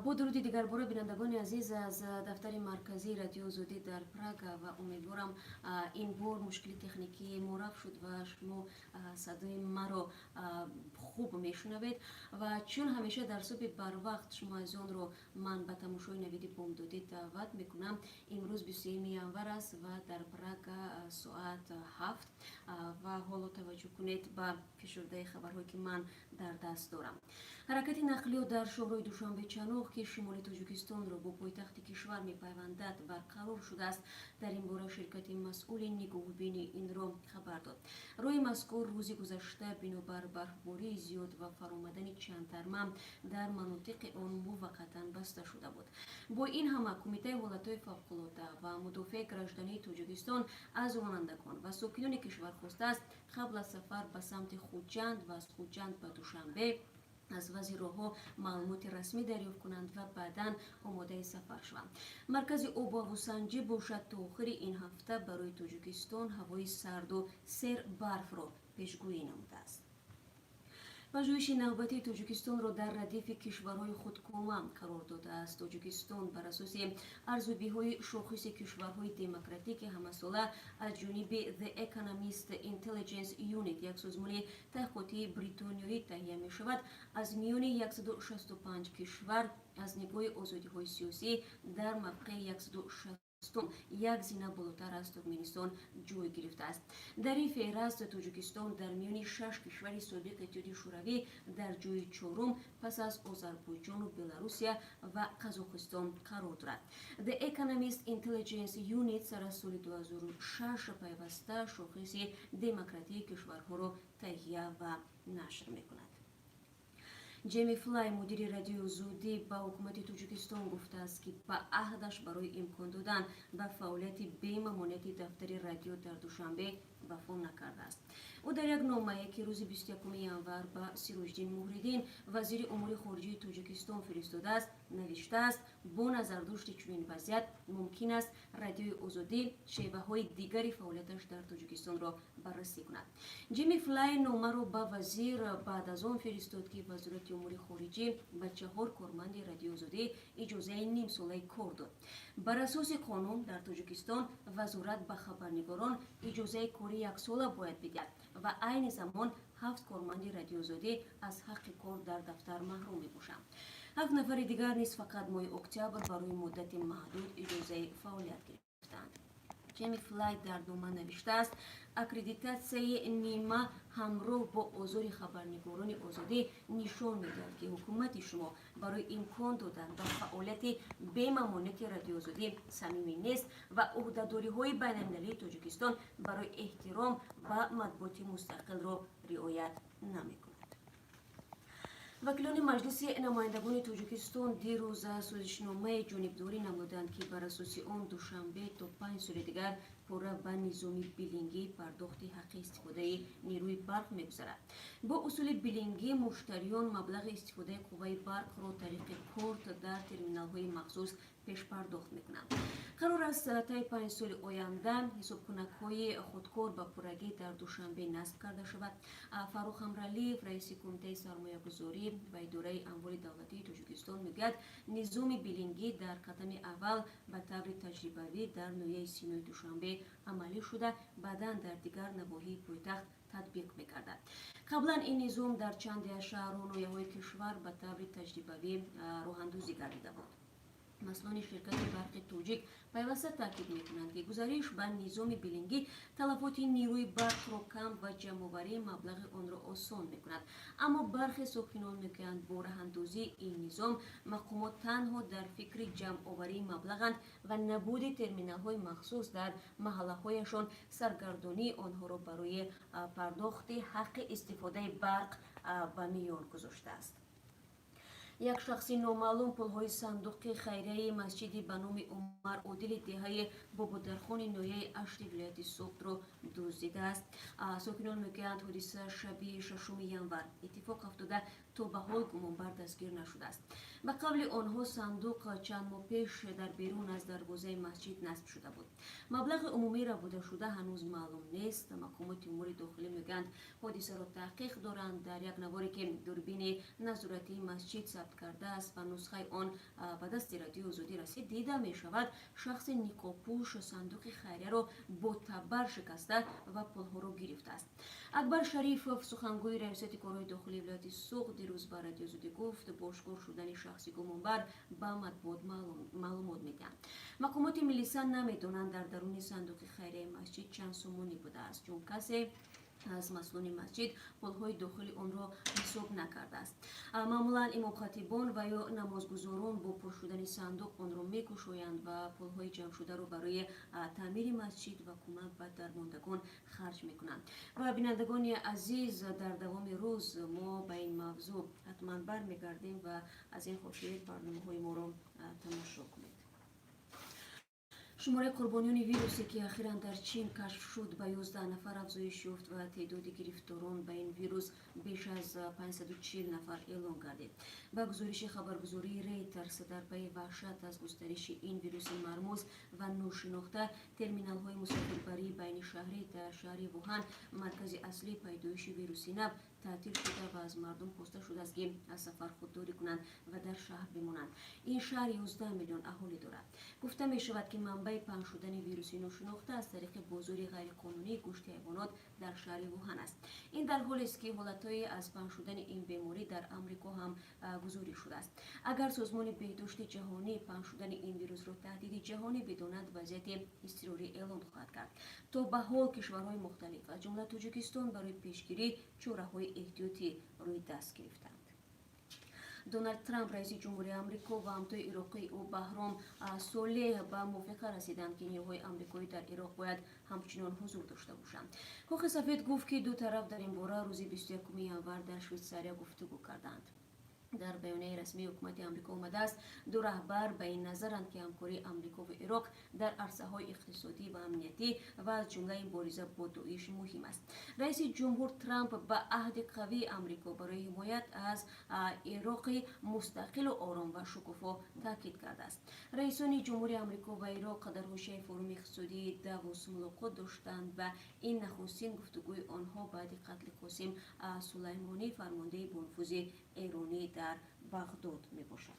با درودی دیگر برای بینندگان عزیز از دفتر مرکزی رادیو زودی در پراگ و امیدوارم این بار مشکل تکنیکی مرف شد و شما صدای ما رو خوب میشنوید و چون همیشه در صبح بر وقت شما از اون رو من به تماشای نویدی بومدادی دعوت میکنم. امروز 23 ینور است و در پراگ ساعت 7 و حالا توجه کنید به فشرده خبرهایی که من در دست دارم. حرکت نقلیات در شهرهای دوشنبه چنوخ که شمال تاجیکستان را با پایتخت کشور میپیوندد برقرار شده است. در این باره شرکت مسئول نگاهبینی این را خبر داد. روی مذکور روزی گذشته بنابر برفباری زیاد و فرآمدن چند ترمم در مناطق آن موقتا بسته شده بود. با این همه کمیته حالتهای فوق‌العاده و مدافع گراژدانی تاجیکستان از رانندگان و ساکنان کشور خواسته است قبل از سفر به سمت خوجند و از خوجند به دوشنبه از وزیرها معلومات رسمی دریافت کنند و بعداً آماده سفر شوند. مرکز آب و هواسنجی باشد تا آخر این هفته برای تاجیکستان هوای سرد و سیر برف را پیشگویی نموده است. پژوهش نوبتی تاجیکستان را در ردیف کشورهای خودکامه قرار داده است. تاجیکستان بر اساس ارزیابی‌های شاخص کشورهای دموکراتیک همساله از جانب The Economist Intelligence Unit یک سازمان تحقیقاتی بریتانیایی تهیه می شود از میان 165 کشور از نگاه آزادی‌های سیاسی در موقع 160 یک زینه بالاتر از ترکمنستان جای گرفته است. در این فهرست تاجیکستان در میان 6 کشور سابق اتحادیه شوروی در جای چهارم پس از آذربایجان و بلاروسیه و قزاقستان قرار دارد. The Economist Intelligence Unit سر از سال 2006 پیوسته شاخص دموکراتی کشورها را تهیه و نشر می‌کند. جیمی فلای مدیر رادیو زودی با حکومت تاجیکستان گفته است که به عهدش برای امکان دادن به فعالیت بی‌ممانعت دفتر رادیو در دوشنبه وفا نکرده است. او در یک نامه‌ای که روز 21 ینور به سیروجدین موحدین وزیر امور خارجه تاجیکستان فرستاده است نوشته است با نظرداشت چنین وضعیت ممکن است رادیوی آزادی شیوه‌های دیگری فعالیتش در تاجیکستان را بررسی کند. جیمی فلای نامه را به وزیر بعد از آن فرستاد که وزارت امور خارجه به 4 کارمند رادیو آزادی اجازه نیم ساله کار داد. بر اساس قانون در تاجیکستان وزارت به خبرنگاران اجازه کاری 1 ساله باید بدهد و عین زمان 7 کارمند رادیو آزادی از حق کار در دفتر محروم میباشند. 7 نفر دیگر نیز فقط ماه اکتبر برای مدت محدود اجازه فعالیت گرفتند. جیمی فلای در نامه نوشته است اکریدیتاسیون نیمه همراه با آزار خبرنگاران آزادی نشان می‌دهد که حکومت شما برای امکان دادن به فعالیت بی‌ممانعت رادیو آزادی صمیمی نیست و عهده‌داری‌های بین‌المللی تاجیکستان برای احترام به مطبوعات مستقل را رعایت نمی‌کند. وکیلان مجلس نمایندگان تاجیکستان دیروز سازشنامه جانبداری نمودند که بر اساس آن دوشنبه تا 5 سال دیگر پاره به نظام بیلینگی پرداخت حق استفاده نیروی برق می‌گذارد. با اصول بیلینگی مشتریان مبلغ استفاده قوه برق را طریق کارت در ترمینال‌های مخصوص پیش پرداخت می‌کنند. قرار است طی 5 سال آینده حساب‌کنک‌های خودکار به پورگی در دوشنبه نصب کرده شود. فاروق امرعلیف رئیس کمیته سرمایه‌گذاری و اداره اموال دولتی تاجیکستان میگوید نظام بیلینگی در قدم اول به طور تجربوی در ناحیه سینای دوشنبه عملی شده بعداً در دیگر نواحی پایتخت تطبیق می‌گردد. قبلا این نظام در چند شهر و ناحیه‌های کشور به طور تجربوی راه‌اندازی گردیده بود. مسئولان شرکت برق توجیک پیوسته تاکید می‌کنند که گزارش به نظام بیلینگی تلفات نیروی برق را کم و جمع‌آوری مبلغ آن را آسان می‌کند. اما برخی ساکنان می‌گویند با راه‌اندازی این نظام مقامات تنها در فکر جمع‌آوری مبلغند و نبود ترمینال‌های مخصوص در محله‌هایشان سرگردانی آنها را برای پرداخت حق استفاده برق به میان گذاشته است. یک شخص نامعلوم پولهای صندوق خیریه مسجدی به نام عمر عادل دهه بابادرخان ناحیه اشت ولایت سوخت را دزدیده است. ساکنان میگویند حادثه شب 6 ینور اتفاق افتاده تا به حال گمانبر دستگیر نشده است. به قول آنها صندوق چند ماه پیش در بیرون از دروازه مسجد نصب شده بود. مبلغ عمومی را بوده شده هنوز معلوم نیست. مقامات امور داخلی میگویند حادثه را تحقیق دارند. در یک نواری که دوربین نظارتی مسجد ثبت ثبت کرده است و نسخه آن به دست رادیو آزادی رسید، دیده می شود شخص نیکاپوش صندوق خیریه را با تبر شکسته و پولها را گرفته است. اکبر شریف سخنگوی ریاست کارهای داخلی ولایت سوق دیروز به رادیو آزادی گفت باشکار شدن شخصی گمانبر به مطبوعات معلومات میدهند. مقامات ملیسا نمیدانند در درون صندوق خیریه مسجد چند سومونی بوده است، چون کسی از مسئولان مسجد پولهای داخلی آن را حساب نکرده است. معمولا امام خطیبان و یا نمازگزاران با پر شدن صندوق آن را میگشایند و پولهای جمع شده را برای تعمیر مسجد و کمک به درماندگان خرج میکنند. و بینندگان عزیز، در دوام روز ما به این موضوع حتما برمیگردیم و از این خاطر برنامه‌های ما را تماشا کنید. شماره قربانیان ویروسی که اخیراً در چین کشف شد به 11 نفر افزایش یافت و تعداد گرفتاران به این ویروس بیش از 540 نفر اعلام گردید. با گزارش خبرگزاری ریترز در پی وحشت از گسترش این ویروس مرموز و ناشناخته، ترمینال های مسافربری بین شهری در شهر ووهان، مرکز اصلی پیدایش ویروس نو، تعطیل شده و از مردم خواسته شده است که از سفر خودداری کنند و در شهر بمانند. این شهر 11 میلیون اهالی دارد. گفته می شود که منبع پنهان شدن ویروس ناشناخته از طریق بازار غیرقانونی گوشت حیوانات در شهر ووهان است. این در حالی است که حالتهای از پنهان شدن این بیماری در آمریکا هم گزارش شده است. اگر سازمان بهداشت جهانی پنهان شدن این ویروس را تهدید جهانی بداند، وضعیت اضطراری اعلام خواهد کرد. تا به حال کشورهای مختلف از جمله تاجیکستان برای پیشگیری چاره‌های احتیاطی روی دست گرفتند. دونالد ترامپ رئیس جمهوری آمریکا و همتای عراقی او بهرام صالح به موافقه رسیدند که نیروهای آمریکایی در عراق باید همچنان حضور داشته باشند. کاخ سفید گفت که دو طرف در این باره روز 21 ژانویه در شویتزاریا گفتگو کردند. در بیانیه رسمی حکومت آمریکا آمده است دو رهبر به این نظرند که همکاری آمریکا و عراق در عرصه‌های اقتصادی و امنیتی و از جمله مبارزه با داعش مهم است. رئیس جمهور ترامپ به عهد قوی آمریکا برای حمایت از عراق مستقل و آرام و شکوفا تاکید کرده است. رئیسان جمهوری آمریکا و عراق در حوزه فروم اقتصادی داووس ملاقات داشتند و این نخستین گفتگوی آنها بعد قتل قاسم سلیمانی، فرمانده با نفوذ ایرانی در بغداد می باشد.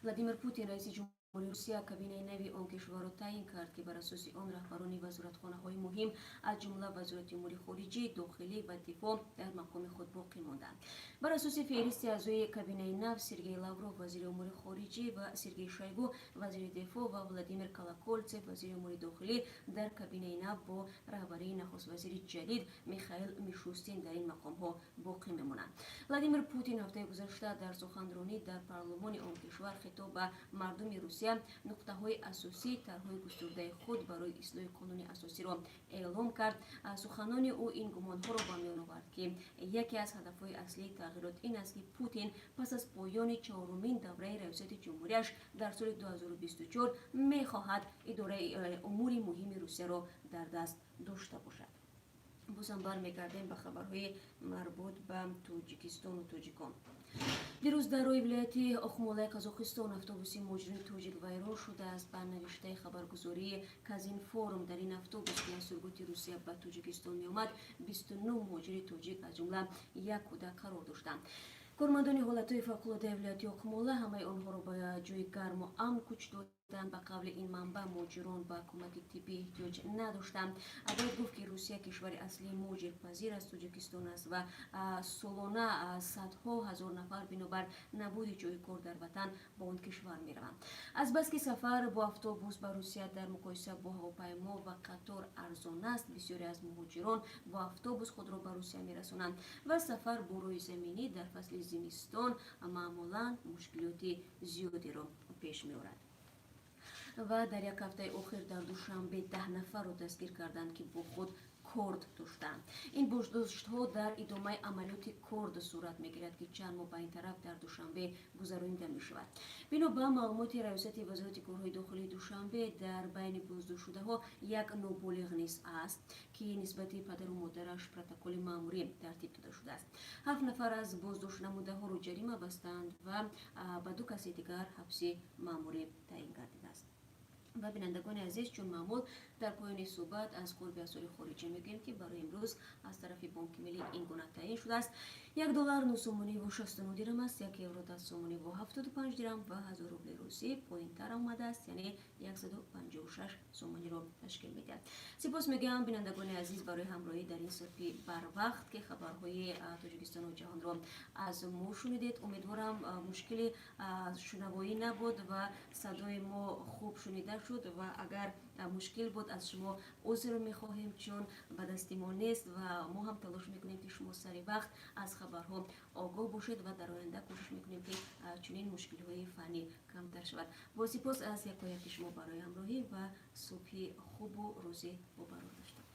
ولادیمیر پوتین رئیس جمهوری روسیه کابینه نوی آن کشور را تعیین کرد که بر اساس آن رهبران وزارتخانه‌های مهم از جمله وزارت امور خارجه، داخلی و دفاع در مقام خود باقی ماندند. بر اساس فهرست اعضای کابینه نو، سرگئی لاوروف وزیر امور خارجه و سرگئی شویگو وزیر دفاع و ولادیمیر کالاکولتسف وزیر امور داخلی در کابینه نو با رهبری نخست وزیر جدید میخائیل میشوستین در این مقام‌ها باقی میمانند. ولادیمیر پوتین هفته گذشته در سخنرانی در پارلمان آن کشور خطاب به مردم روسیه نقطه‌های اساسی طرح‌های گسترده خود برای اصلاح قانون اساسی را اعلام کرد. سخنان او این گمان‌ها را به میان آورد که یکی از هدف‌های اصلی تغییرات این است که پوتین پس از پایان چهارمین دوره ریاست جمهوریش در سال 2024 می‌خواهد اداره امور مهم روسیه را در دست داشته باشد. بازم برمیگردیم به خبرهای مربوط به تاجیکستان و تاجیکان. دیروز در روی ولایت اخموله قزاقستان اتوبوس مهاجرین تاجیک ویران شده است. به نوشته خبرگزاری کازین فورم، در این اتوبوس که از سرگوت روسیه به تاجیکستان می آمد 29 مهاجر تاجیک از جمله یک کودک قرار داشتند. کارمندان حالتهای فوق‌العاده ولایت اخموله همه آنها را به جای گرم و امن کوچ دادند. به قول این منبع مهاجران به کمک طبی احتیاج نداشتند. باید گفت که روسیه کشور اصلی مهاجر پذیر از تاجیکستان است و سالانه صدها هزار نفر بنابر نبود جای کار در وطن با آن کشور می روند. از بس که سفر با اتوبوس به روسیه در مقایسه با هواپیما و قطار ارزان است، بسیاری از مهاجران با اتوبوس خود را به روسیه می رسانند و سفر با روی زمینی در فصل زمستان معمولا مشکلات زیادی را پیش می آورد. و در یک هفته اخیر در دوشنبه 10 نفر را دستگیر کردند که با خود کرد داشتند. این بازداشت‌ها در ادامه عملیات کرد صورت می‌گیرد که چند ماه به این طرف در دوشنبه گذرانده می‌شود. بنا به معلومات ریاست وزارت کارهای داخلی دوشنبه، در بین بازداشت‌شده‌ها یک نابالغ نیز است که نسبت پدر و مادرش پروتکل مأموری ترتیب داده شده است. 7 نفر از بازداشت نموده‌ها را جریمه بستند و به 2 کس دیگر حبس مأموری تعیین گردیده است. و بینندگان عزیز چون معمول در پایان صحبت از قرب اسعار خارجی میگیم که برای امروز از طرف بانک ملی این گونه تعیین شده است: $1 9 سومانی و 69 درم است، €1 10 سومانی و 75 درم و 1000 روبل روسی پایین تر آمده است، یعنی 156 سومانی رو تشکیل میده. سپاس میگم بینندگان عزیز برای همراهی در این صفحه بر وقت که خبرهای تاجیکستان و جهان رو از ما شنیدید. امیدوارم مشکلی شنوایی نبود و صدای ما خوب شنیده شد و اگر مشکل بود از شما عذر میخواهیم چون به دست ما نیست و ما هم تلاش میکنیم که شما سری وقت از خبرها آگاه باشید و در آینده کوشش میکنیم که چنین مشکلی های فنی کمتر شود. با سپاس از یکایک شما برای همراهی و صبح خوب و روزی مبارک داشته